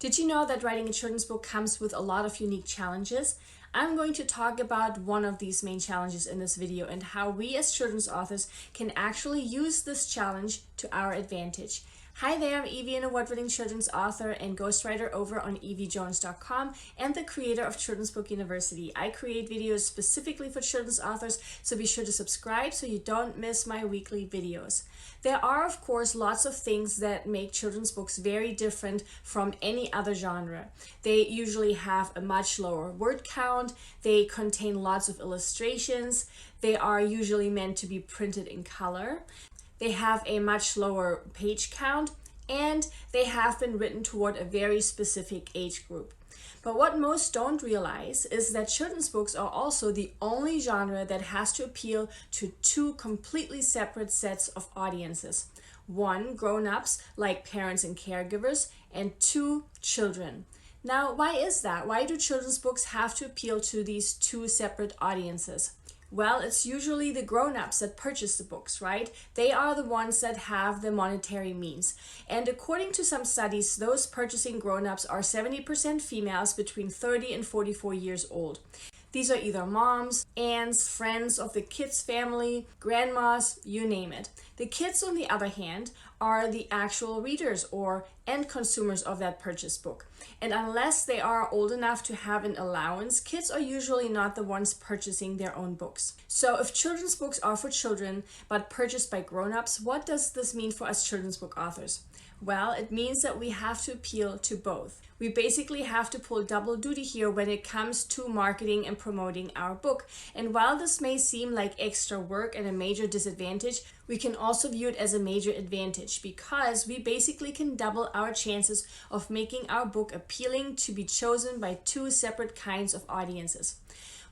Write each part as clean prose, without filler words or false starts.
Did you know that writing a children's book comes with a lot of unique challenges? I'm going to talk about one of these main challenges in this video and how we as children's authors can actually use this challenge to our advantage. Hi there, I'm Eevi, an award-winning children's author and ghostwriter over on eevijones.com and the creator of Children's Book University. I create videos specifically for children's authors, so be sure to subscribe so you don't miss my weekly videos. There are, of course, lots of things that make children's books very different from any other genre. They usually have a much lower word count, they contain lots of illustrations, they are usually meant to be printed in color. They have a much lower page count, and they have been written toward a very specific age group. But what most don't realize is that children's books are also the only genre that has to appeal to two completely separate sets of audiences. One, grown-ups like parents and caregivers, and two, children. Now, why is that? Why do children's books have to appeal to these two separate audiences? Well, it's usually the grown-ups that purchase the books, right? They are the ones that have the monetary means. And according to some studies, those purchasing grown-ups are 70% females between 30 and 44 years old. These are either moms, aunts, friends of the kids' family, grandmas, you name it. The kids, on the other hand, are the actual readers or end consumers of that purchased book. And unless they are old enough to have an allowance, kids are usually not the ones purchasing their own books. So if children's books are for children but purchased by grown-ups, what does this mean for us children's book authors? Well, it means that we have to appeal to both. We basically have to pull double duty here when it comes to marketing and promoting our book. And while this may seem like extra work and a major disadvantage, we can also view it as a major advantage because we basically can double our chances of making our book appealing to be chosen by two separate kinds of audiences.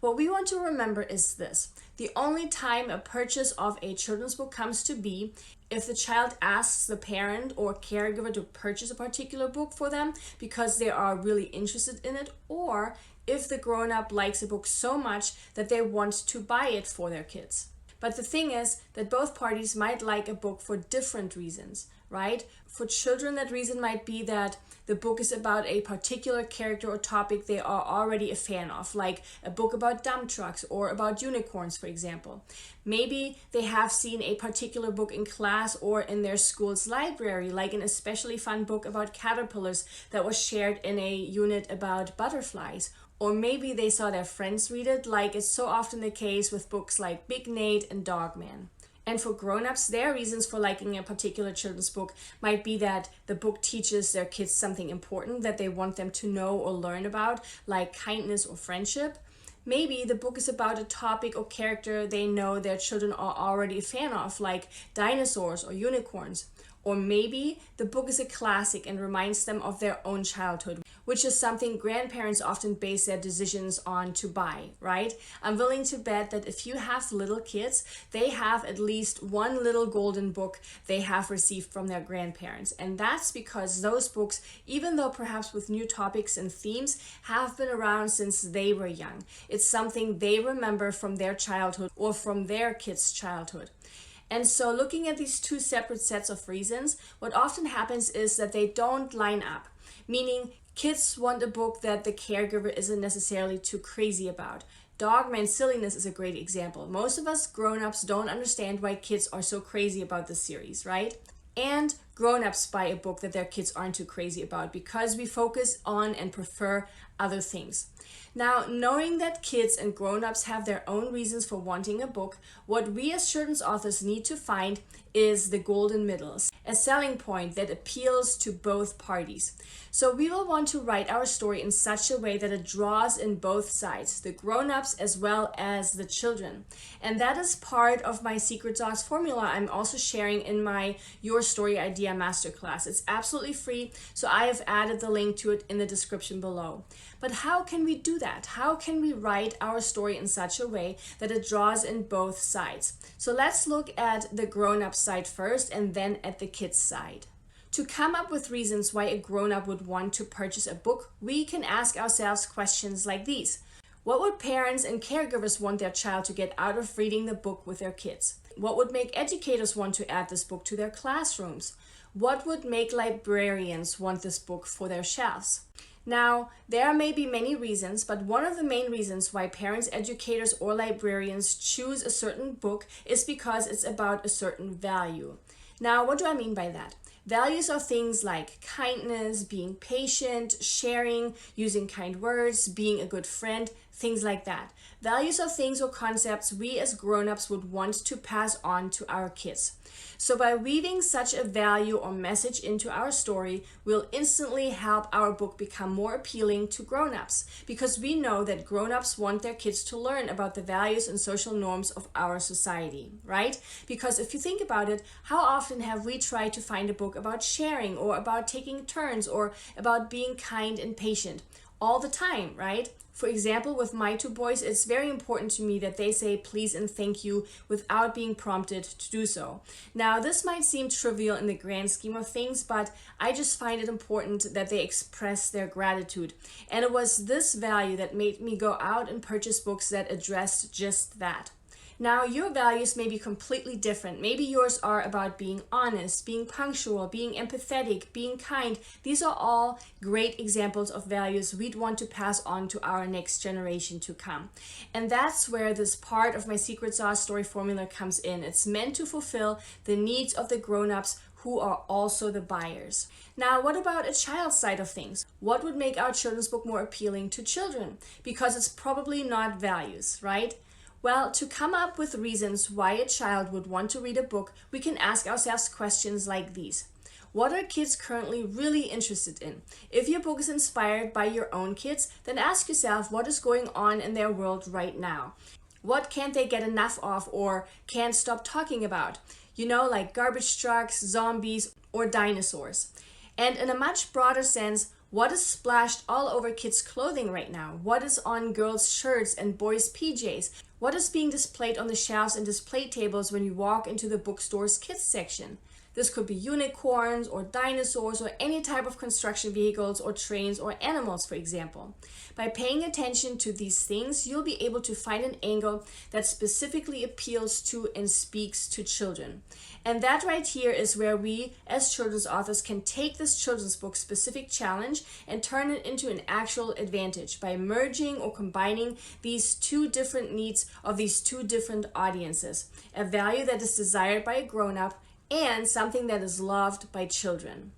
What we want to remember is this: the only time a purchase of a children's book comes to be if the child asks the parent or caregiver to purchase a particular book for them because they are really interested in it, or if the grown-up likes a book so much that they want to buy it for their kids. But the thing is that both parties might like a book for different reasons, right? For children, that reason might be that the book is about a particular character or topic they are already a fan of, like a book about dump trucks or about unicorns, for example. Maybe they have seen a particular book in class or in their school's library, like an especially fun book about caterpillars that was shared in a unit about butterflies. Or maybe they saw their friends read it, like it's so often the case with books like Big Nate and Dogman. And for grown-ups, their reasons for liking a particular children's book might be that the book teaches their kids something important that they want them to know or learn about, like kindness or friendship. Maybe the book is about a topic or character they know their children are already a fan of, like dinosaurs or unicorns. Or maybe the book is a classic and reminds them of their own childhood, which is something grandparents often base their decisions on to buy, right? I'm willing to bet that if you have little kids, they have at least one little golden book they have received from their grandparents. And that's because those books, even though perhaps with new topics and themes, have been around since they were young. It's something they remember from their childhood or from their kids' childhood. And so looking at these two separate sets of reasons, what often happens is that they don't line up, meaning kids want a book that the caregiver isn't necessarily too crazy about. Dogman silliness is a great example. Most of us grown-ups don't understand why kids are so crazy about this series, right? And grown-ups buy a book that their kids aren't too crazy about because we focus on and prefer other things. Now, knowing that kids and grown-ups have their own reasons for wanting a book, what we as children's authors need to find is the golden middle, a selling point that appeals to both parties. So we will want to write our story in such a way that it draws in both sides, the grown-ups as well as the children. And that is part of my secret sauce formula I'm also sharing in my Your Story Idea Masterclass. It's absolutely free, so I have added the link to it in the description below. But how can we do that? How can we write our story in such a way that it draws in both sides? So let's look at the grown-up side first and then at the kids side. To come up with reasons why a grown-up would want to purchase a book, we can ask ourselves questions like these. What would parents and caregivers want their child to get out of reading the book with their kids? What would make educators want to add this book to their classrooms? What would make librarians want this book for their shelves? Now, there may be many reasons, but one of the main reasons why parents, educators, or librarians choose a certain book is because it's about a certain value. Now, what do I mean by that? Values are things like kindness, being patient, sharing, using kind words, being a good friend, things like that. Values are things or concepts we as grown-ups would want to pass on to our kids. So by weaving such a value or message into our story, we'll instantly help our book become more appealing to grown-ups, because we know that grown-ups want their kids to learn about the values and social norms of our society, right? Because if you think about it, how often have we tried to find a book about sharing or about taking turns or about being kind and patient? All the time, right? For example, with my two boys, it's very important to me that they say please and thank you without being prompted to do so. Now, this might seem trivial in the grand scheme of things, but I just find it important that they express their gratitude. And it was this value that made me go out and purchase books that addressed just that. Now, your values may be completely different. Maybe yours are about being honest, being punctual, being empathetic, being kind. These are all great examples of values we'd want to pass on to our next generation to come. And that's where this part of my secret sauce story formula comes in. It's meant to fulfill the needs of the grown-ups who are also the buyers. Now, what about a child's side of things? What would make our children's book more appealing to children? Because it's probably not values, right? Well, to come up with reasons why a child would want to read a book, we can ask ourselves questions like these. What are kids currently really interested in? If your book is inspired by your own kids, then ask yourself what is going on in their world right now. What can't they get enough of or can't stop talking about? You know, like garbage trucks, zombies, or dinosaurs. And in a much broader sense, what is splashed all over kids' clothing right now? What is on girls' shirts and boys' PJs? What is being displayed on the shelves and display tables when you walk into the bookstore's kids section? This could be unicorns or dinosaurs or any type of construction vehicles or trains or animals, for example. By paying attention to these things, you'll be able to find an angle that specifically appeals to and speaks to children. And that right here is where we, as children's authors, can take this children's book specific challenge and turn it into an actual advantage by merging or combining these two different needs of these two different audiences. A value that is desired by a grown-up and something that is loved by children.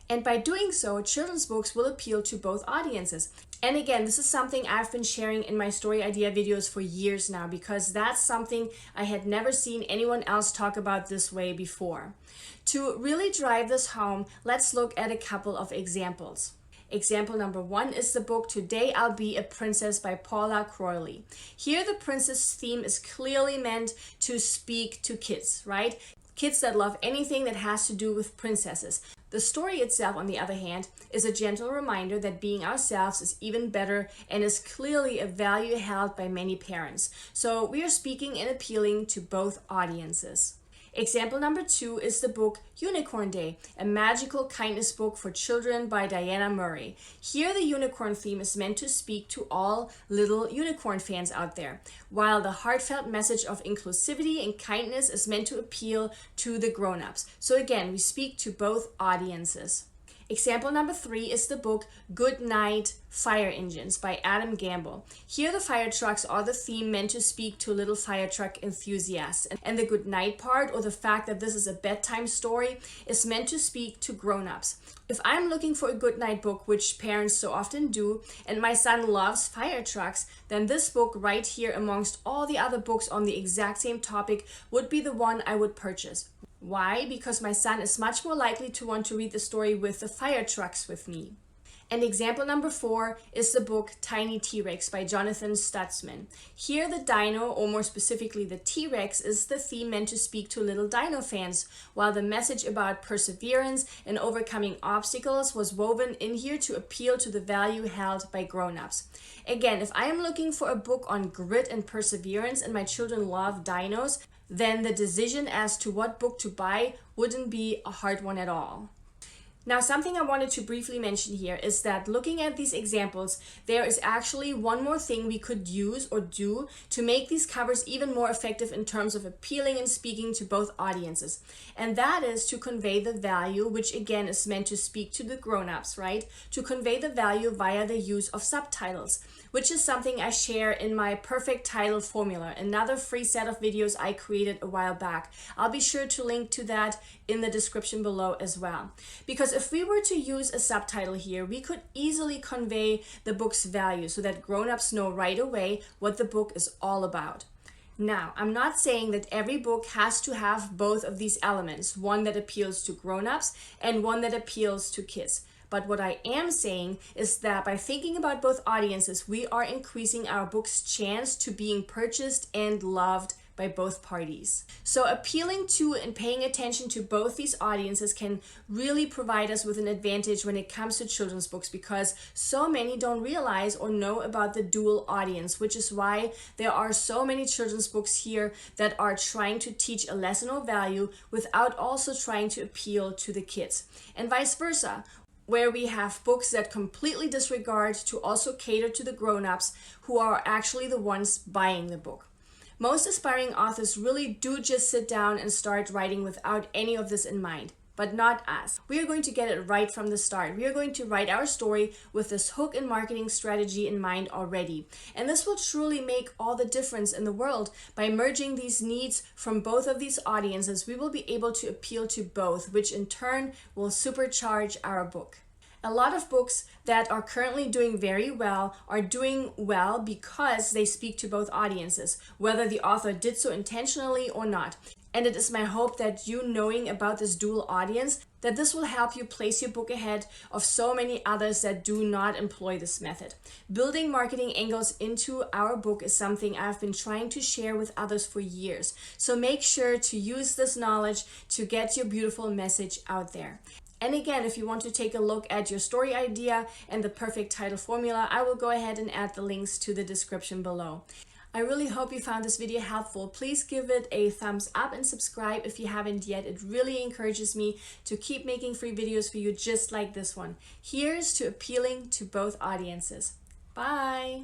And by doing so, children's books will appeal to both audiences. And again, this is something I've been sharing in my story idea videos for years now, because that's something I had never seen anyone else talk about this way before. To really drive this home, let's look at a couple of examples. Example number 1 is the book Today I'll Be a Princess by Paula Crowley. Here the princess theme is clearly meant to speak to kids, right? Kids that love anything that has to do with princesses. The story itself, on the other hand, is a gentle reminder that being ourselves is even better and is clearly a value held by many parents. So we are speaking and appealing to both audiences. Example number 2 is the book Unicorn Day, a magical kindness book for children by Diana Murray. Here the unicorn theme is meant to speak to all little unicorn fans out there, while the heartfelt message of inclusivity and kindness is meant to appeal to the grown-ups. So again, we speak to both audiences. Example number 3 is the book Good Night Fire Engines by Adam Gamble. Here the fire trucks are the theme meant to speak to little fire truck enthusiasts. And the good night part, or the fact that this is a bedtime story, is meant to speak to grown-ups. If I'm looking for a good night book, which parents so often do, and my son loves fire trucks, then this book right here amongst all the other books on the exact same topic would be the one I would purchase. Why? Because my son is much more likely to want to read the story with the fire trucks with me. And example number 4 is the book Tiny T-Rex by Jonathan Stutzman. Here the dino, or more specifically the T-Rex, is the theme meant to speak to little dino fans, while the message about perseverance and overcoming obstacles was woven in here to appeal to the value held by grown-ups. Again, if I am looking for a book on grit and perseverance and my children love dinos, then the decision as to what book to buy wouldn't be a hard one at all. Now, something I wanted to briefly mention here is that looking at these examples, there is actually one more thing we could use or do to make these covers even more effective in terms of appealing and speaking to both audiences. And that is to convey the value, which again is meant to speak to the grown-ups, right? To convey the value via the use of subtitles, which is something I share in my perfect title formula, another free set of videos I created a while back. I'll be sure to link to that in the description below as well. Because if we were to use a subtitle here, we could easily convey the book's value so that grown-ups know right away what the book is all about. Now, I'm not saying that every book has to have both of these elements, one that appeals to grown-ups and one that appeals to kids. But what I am saying is that by thinking about both audiences, we are increasing our book's chance to being purchased and loved by both parties. So appealing to and paying attention to both these audiences can really provide us with an advantage when it comes to children's books, because so many don't realize or know about the dual audience, which is why there are so many children's books here that are trying to teach a lesson or value without also trying to appeal to the kids, and vice versa, where we have books that completely disregard to also cater to the grown-ups who are actually the ones buying the book. Most aspiring authors really do just sit down and start writing without any of this in mind, but not us. We are going to get it right from the start. We are going to write our story with this hook and marketing strategy in mind already. And this will truly make all the difference in the world. By merging these needs from both of these audiences, we will be able to appeal to both, which in turn will supercharge our book. A lot of books that are currently doing very well are doing well because they speak to both audiences, whether the author did so intentionally or not. And it is my hope that you knowing about this dual audience, that this will help you place your book ahead of so many others that do not employ this method. Building marketing angles into our book is something I've been trying to share with others for years. So make sure to use this knowledge to get your beautiful message out there. And again, if you want to take a look at your story idea and the perfect title formula, I will go ahead and add the links to the description below. I really hope you found this video helpful. Please give it a thumbs up and subscribe if you haven't yet. It really encourages me to keep making free videos for you just like this one. Here's to appealing to both audiences. Bye!